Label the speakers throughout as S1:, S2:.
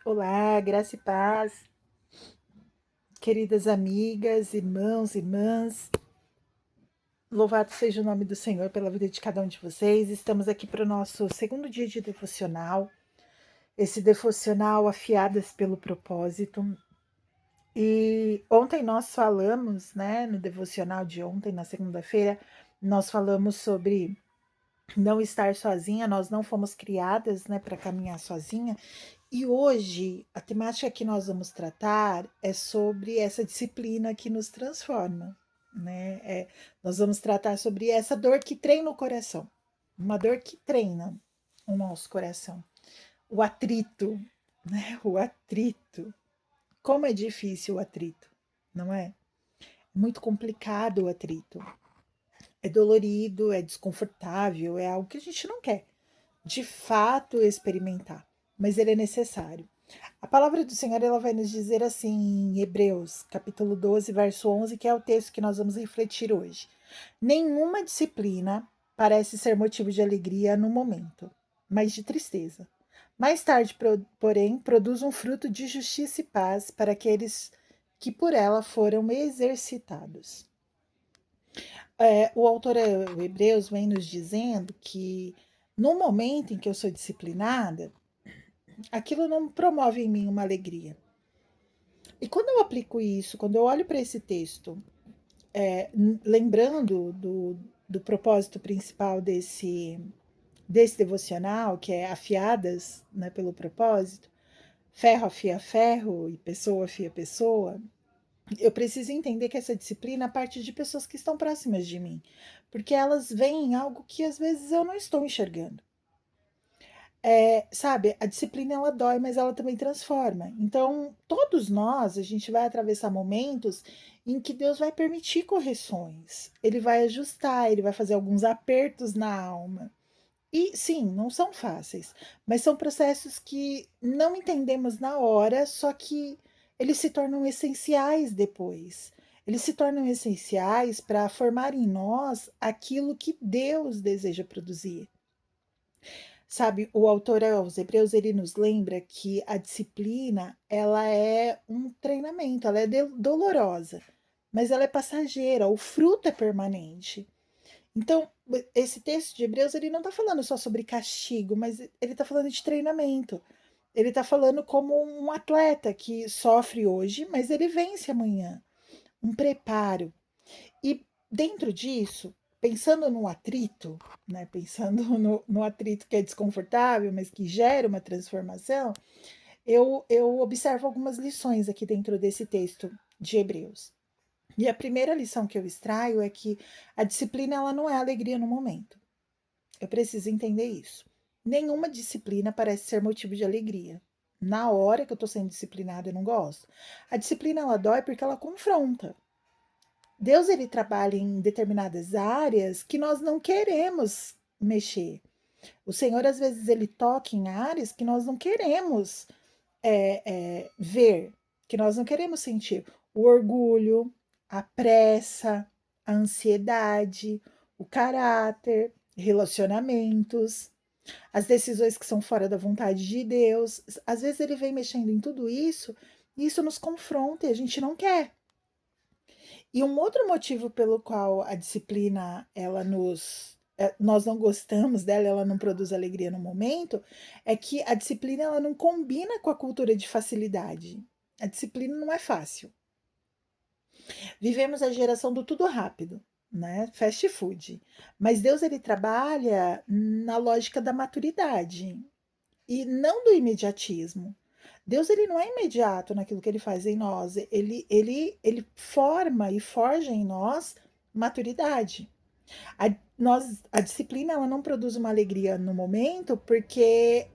S1: Olá, graça e paz, queridas amigas, irmãos, irmãs. Louvado seja o nome do Senhor pela vida de cada um de vocês. Estamos aqui para o nosso segundo dia de devocional. Esse devocional afiadas pelo propósito. E ontem nós falamos, né, no devocional de ontem, na segunda-feira, nós falamos sobre não estar sozinha. Nós não fomos criadas, né, para caminhar sozinha. E hoje, a temática que nós vamos tratar é sobre essa disciplina que nos transforma, né? Nós vamos tratar sobre essa dor que treina o coração, uma dor que treina o nosso coração. O atrito, né? O atrito. Como é difícil o atrito, não é? É muito complicado o atrito. É dolorido, é desconfortável, é algo que a gente não quer de fato experimentar, mas ele é necessário. A palavra do Senhor ela vai nos dizer assim em Hebreus, capítulo 12, verso 11, que é o texto que nós vamos refletir hoje. Nenhuma disciplina parece ser motivo de alegria no momento, mas de tristeza. Mais tarde, porém, produz um fruto de justiça e paz para aqueles que por ela foram exercitados. O autor Hebreus vem nos dizendo que no momento em que eu sou disciplinada, aquilo não promove em mim uma alegria. E quando eu aplico isso, quando eu olho para esse texto, lembrando do propósito principal desse devocional, que é afiadas, né, pelo propósito, ferro afia ferro e pessoa afia pessoa, eu preciso entender que essa disciplina parte de pessoas que estão próximas de mim, porque elas veem algo que às vezes eu não estou enxergando. Sabe, a disciplina ela dói, mas ela também transforma. Então, todos nós, a gente vai atravessar momentos em que Deus vai permitir correções. Ele vai ajustar, ele vai fazer alguns apertos na alma. E sim, não são fáceis, mas são processos que não entendemos na hora, só que eles se tornam essenciais depois. Eles se tornam essenciais para formar em nós aquilo que Deus deseja produzir. Sabe, o autor aos Hebreus, ele nos lembra que a disciplina, ela é um treinamento, ela é dolorosa, mas ela é passageira, o fruto é permanente. Então, esse texto de Hebreus, ele não está falando só sobre castigo, mas ele está falando de treinamento. Ele está falando como um atleta que sofre hoje, mas ele vence amanhã. Um preparo. E dentro disso, pensando no atrito, né, pensando no atrito que é desconfortável, mas que gera uma transformação, eu observo algumas lições aqui dentro desse texto de Hebreus. E a primeira lição que eu extraio é que a disciplina ela não é alegria no momento. Eu preciso entender isso. Nenhuma disciplina parece ser motivo de alegria. Na hora que eu estou sendo disciplinada, eu não gosto. A disciplina ela dói porque ela confronta. Deus ele trabalha em determinadas áreas que nós não queremos mexer. O Senhor às vezes ele toca em áreas que nós não queremos ver, que nós não queremos sentir. O orgulho, a pressa, a ansiedade, o caráter, relacionamentos, as decisões que são fora da vontade de Deus. Às vezes ele vem mexendo em tudo isso e isso nos confronta e a gente não quer. E um outro motivo pelo qual a disciplina nós não gostamos dela, ela não produz alegria no momento, é que a disciplina ela não combina com a cultura de facilidade. A disciplina não é fácil. Vivemos a geração do tudo rápido, né? Fast food. Mas Deus ele trabalha na lógica da maturidade e não do imediatismo. Deus ele não é imediato naquilo que ele faz em nós, ele forma e forja em nós maturidade. A disciplina ela não produz uma alegria no momento, porque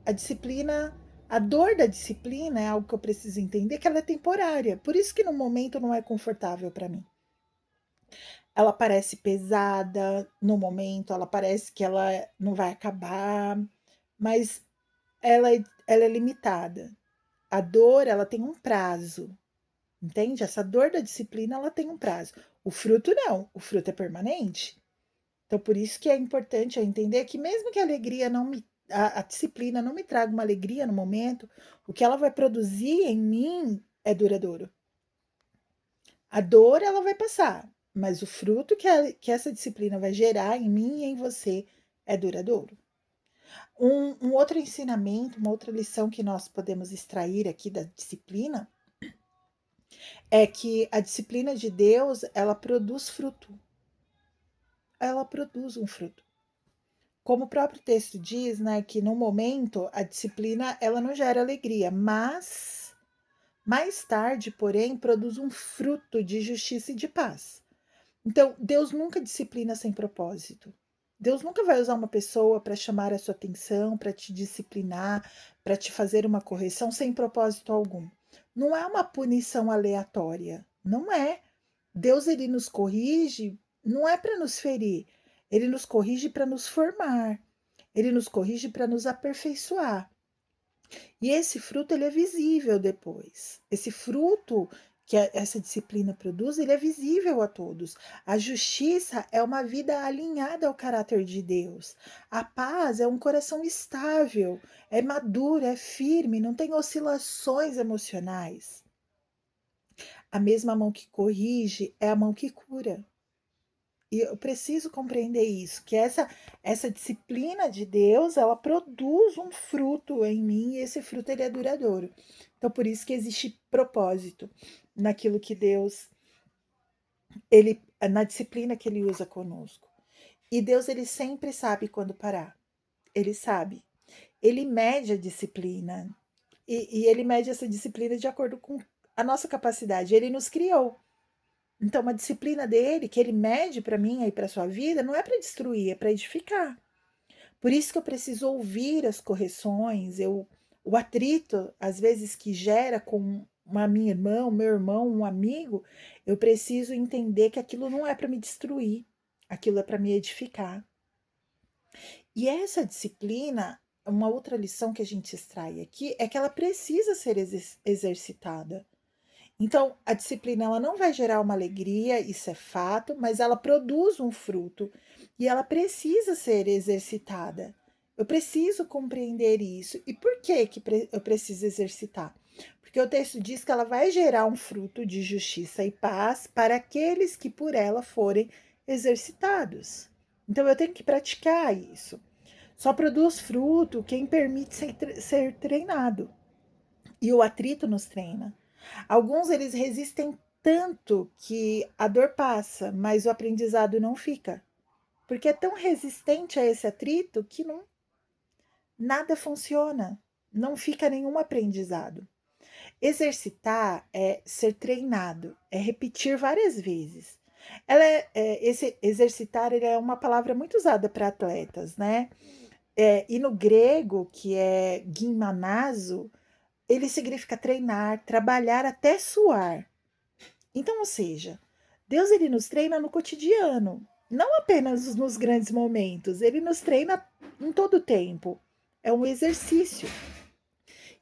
S1: a disciplina, a dor da disciplina é algo que eu preciso entender que ela é temporária. Por isso que no momento não é confortável para mim. Ela parece pesada no momento, ela parece que ela não vai acabar, mas ela é limitada. A dor, ela tem um prazo, entende? Essa dor da disciplina, ela tem um prazo. O fruto não, o fruto é permanente. Então, por isso que é importante eu entender que mesmo que a alegria a disciplina não me traga uma alegria no momento, o que ela vai produzir em mim é duradouro. A dor ela vai passar, mas o fruto que essa disciplina vai gerar em mim e em você é duradouro. Um outro ensinamento, uma outra lição que nós podemos extrair aqui da disciplina é que a disciplina de Deus, ela produz fruto. Ela produz um fruto. Como o próprio texto diz, né, que no momento a disciplina ela não gera alegria, mas mais tarde, porém, produz um fruto de justiça e de paz. Então, Deus nunca disciplina sem propósito. Deus nunca vai usar uma pessoa para chamar a sua atenção, para te disciplinar, para te fazer uma correção sem propósito algum. Não é uma punição aleatória, não é. Deus ele nos corrige, não é para nos ferir, ele nos corrige para nos formar, ele nos corrige para nos aperfeiçoar. E esse fruto ele é visível depois. Esse fruto que essa disciplina produz, ele é visível a todos. A justiça é uma vida alinhada ao caráter de Deus. A paz é um coração estável, é maduro, é firme, não tem oscilações emocionais. A mesma mão que corrige é a mão que cura. E eu preciso compreender isso, que essa disciplina de Deus, ela produz um fruto em mim e esse fruto ele é duradouro. Então por isso que existe propósito naquilo que Deus ele na disciplina que ele usa conosco. E Deus ele sempre sabe quando parar. Ele sabe. Ele mede a disciplina e ele mede essa disciplina de acordo com a nossa capacidade. Ele nos criou. Então, uma disciplina dele, que ele mede para mim e para sua vida, não é para destruir, é para edificar. Por isso que eu preciso ouvir as correções, o atrito, às vezes, que gera com uma minha irmã, o meu irmão, um amigo, eu preciso entender que aquilo não é para me destruir, aquilo é para me edificar. E essa disciplina, uma outra lição que a gente extrai aqui, é que ela precisa ser exercitada. Então, a disciplina ela não vai gerar uma alegria, isso é fato, mas ela produz um fruto e ela precisa ser exercitada. Eu preciso compreender isso. E por que eu preciso exercitar? Porque o texto diz que ela vai gerar um fruto de justiça e paz para aqueles que por ela forem exercitados. Então, eu tenho que praticar isso. Só produz fruto quem permite ser treinado. E o atrito nos treina. Alguns eles resistem tanto que a dor passa, mas o aprendizado não fica. Porque é tão resistente a esse atrito que nada funciona, não fica nenhum aprendizado. Exercitar é ser treinado, é repetir várias vezes. Esse exercitar ele é uma palavra muito usada para atletas, né? E no grego, que é gimnazo, ele significa treinar, trabalhar até suar. Então, ou seja, Deus ele nos treina no cotidiano, não apenas nos grandes momentos, ele nos treina em todo o tempo. É um exercício.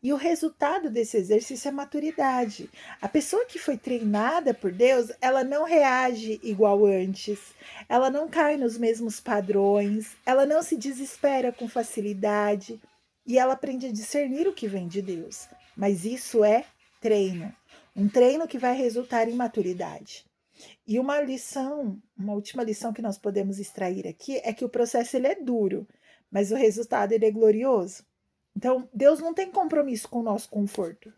S1: E o resultado desse exercício é maturidade. A pessoa que foi treinada por Deus, ela não reage igual antes, ela não cai nos mesmos padrões, ela não se desespera com facilidade e ela aprende a discernir o que vem de Deus. Mas isso é treino, um treino que vai resultar em maturidade. E uma última lição que nós podemos extrair aqui é que o processo ele é duro, mas o resultado ele é glorioso. Então, Deus não tem compromisso com o nosso conforto.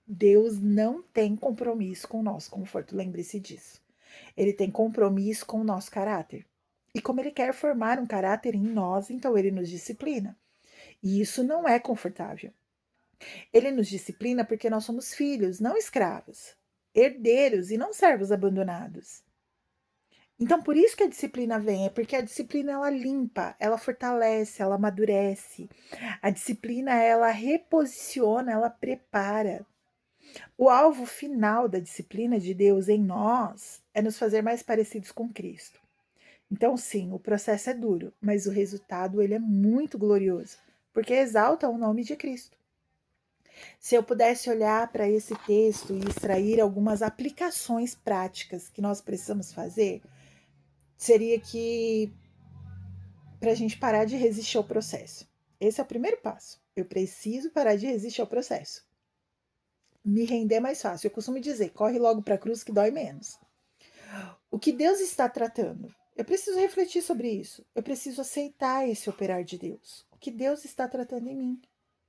S1: Deus não tem compromisso com o nosso conforto, lembre-se disso. Ele tem compromisso com o nosso caráter. E como ele quer formar um caráter em nós, então ele nos disciplina. E isso não é confortável. Ele nos disciplina porque nós somos filhos, não escravos, herdeiros e não servos abandonados. Então, por isso que a disciplina vem, é porque a disciplina ela limpa, ela fortalece, ela amadurece. A disciplina ela reposiciona, ela prepara. O alvo final da disciplina de Deus em nós é nos fazer mais parecidos com Cristo. Então, sim, o processo é duro, mas o resultado ele é muito glorioso, porque exalta o nome de Cristo. Se eu pudesse olhar para esse texto e extrair algumas aplicações práticas que nós precisamos fazer, seria que para a gente parar de resistir ao processo. Esse é o primeiro passo. Eu preciso parar de resistir ao processo. Me render é mais fácil. Eu costumo dizer, corre logo para a cruz que dói menos. O que Deus está tratando? Eu preciso refletir sobre isso. Eu preciso aceitar esse operar de Deus. O que Deus está tratando em mim.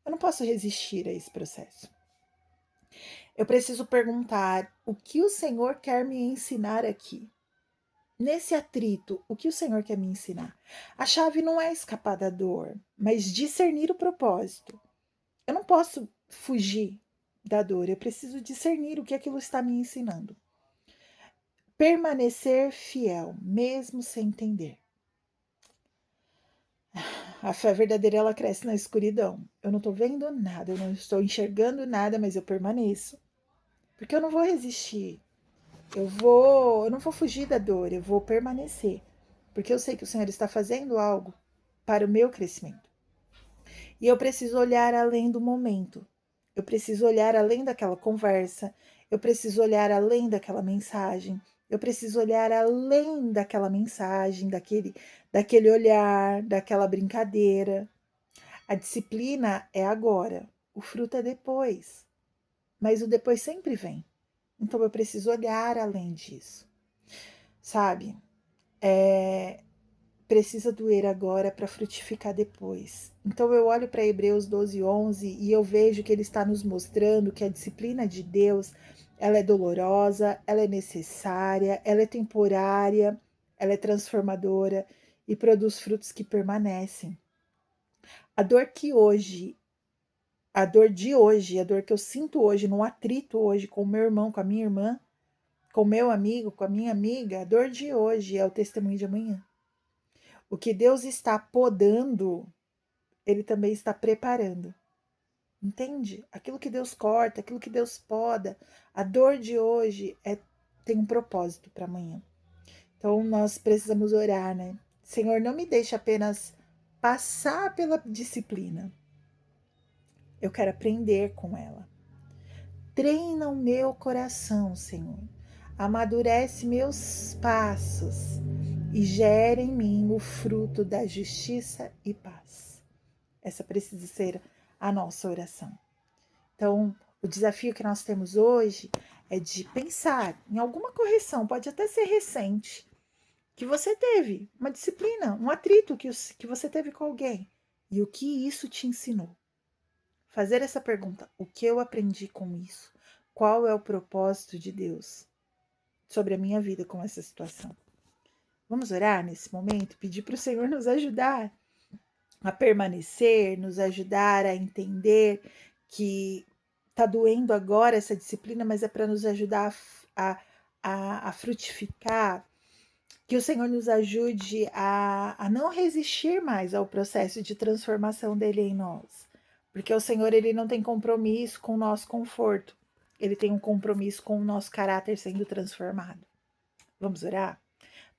S1: Eu não posso resistir a esse processo. Eu preciso perguntar o que o Senhor quer me ensinar aqui. Nesse atrito, o que o Senhor quer me ensinar? A chave não é escapar da dor, mas discernir o propósito. Eu não posso fugir da dor, eu preciso discernir o que aquilo está me ensinando. Permanecer fiel, mesmo sem entender. A fé verdadeira, ela cresce na escuridão. Eu não estou vendo nada, eu não estou enxergando nada, mas eu permaneço. Porque eu não vou resistir. Eu não vou fugir da dor, eu vou permanecer. Porque eu sei que o Senhor está fazendo algo para o meu crescimento. E eu preciso olhar além do momento. Eu preciso olhar além daquela conversa. Eu preciso olhar além daquela mensagem. Eu preciso olhar além daquela mensagem, daquele olhar, daquela brincadeira. A disciplina é agora, o fruto é depois. Mas o depois sempre vem. Então eu preciso olhar além disso. Sabe? Precisa doer agora para frutificar depois. Então eu olho para Hebreus 12:11 e eu vejo que ele está nos mostrando que a disciplina de Deus, ela é dolorosa, ela é necessária, ela é temporária, ela é transformadora e produz frutos que permanecem. A dor que hoje, a dor de hoje, a dor que eu sinto hoje, no atrito hoje com o meu irmão, com a minha irmã, com o meu amigo, com a minha amiga, a dor de hoje é o testemunho de amanhã. O que Deus está podando, Ele também está preparando. Entende? Aquilo que Deus corta, aquilo que Deus poda, a dor de hoje tem um propósito para amanhã. Então nós precisamos orar, né? Senhor, não me deixe apenas passar pela disciplina. Eu quero aprender com ela. Treina o meu coração, Senhor. Amadurece meus passos e gera em mim o fruto da justiça e paz. Essa precisa ser a nossa oração. Então, o desafio que nós temos hoje é de pensar em alguma correção, pode até ser recente, que você teve, uma disciplina, um atrito que você teve com alguém, e o que isso te ensinou. Fazer essa pergunta: o que eu aprendi com isso? Qual é o propósito de Deus sobre a minha vida com essa situação? Vamos orar nesse momento, pedir para o Senhor nos ajudar a permanecer, nos ajudar a entender que está doendo agora essa disciplina, mas é para nos ajudar a frutificar, que o Senhor nos ajude a não resistir mais ao processo de transformação dele em nós. Porque o Senhor, ele não tem compromisso com o nosso conforto. Ele tem um compromisso com o nosso caráter sendo transformado. Vamos orar?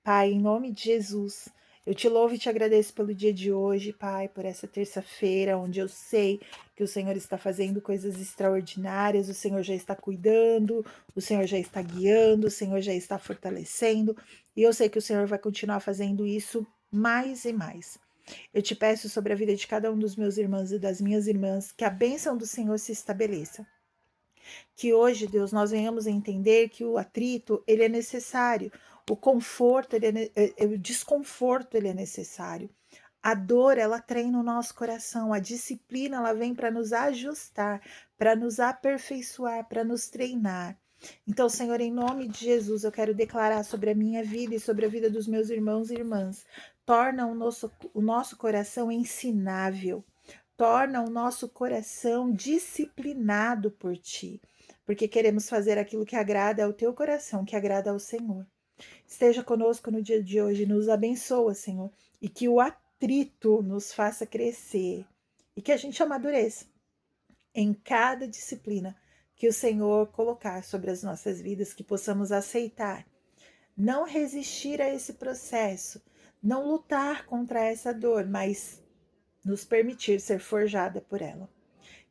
S1: Pai, em nome de Jesus, eu te louvo e te agradeço pelo dia de hoje, Pai, por essa terça-feira, onde eu sei que o Senhor está fazendo coisas extraordinárias, o Senhor já está cuidando, o Senhor já está guiando, o Senhor já está fortalecendo, e eu sei que o Senhor vai continuar fazendo isso mais e mais. Eu te peço sobre a vida de cada um dos meus irmãos e das minhas irmãs, que a bênção do Senhor se estabeleça. Que hoje, Deus, nós venhamos a entender que o atrito, ele é necessário, o conforto, o desconforto, ele é necessário. A dor, ela treina o nosso coração, a disciplina, ela vem para nos ajustar, para nos aperfeiçoar, para nos treinar. Então, Senhor, em nome de Jesus, eu quero declarar sobre a minha vida e sobre a vida dos meus irmãos e irmãs. Torna o nosso coração ensinável, torna o nosso coração disciplinado por ti, porque queremos fazer aquilo que agrada ao teu coração, que agrada ao Senhor. Esteja conosco no dia de hoje, nos abençoa, Senhor, e que o atrito nos faça crescer e que a gente amadureça em cada disciplina que o Senhor colocar sobre as nossas vidas, que possamos aceitar, não resistir a esse processo, não lutar contra essa dor, mas nos permitir ser forjada por ela.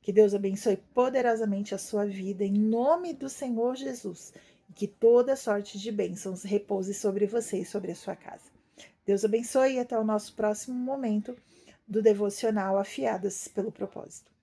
S1: Que Deus abençoe poderosamente a sua vida, em nome do Senhor Jesus, e que toda sorte de bênçãos repouse sobre você e sobre a sua casa. Deus abençoe e até o nosso próximo momento, do devocional Afiadas pelo Propósito.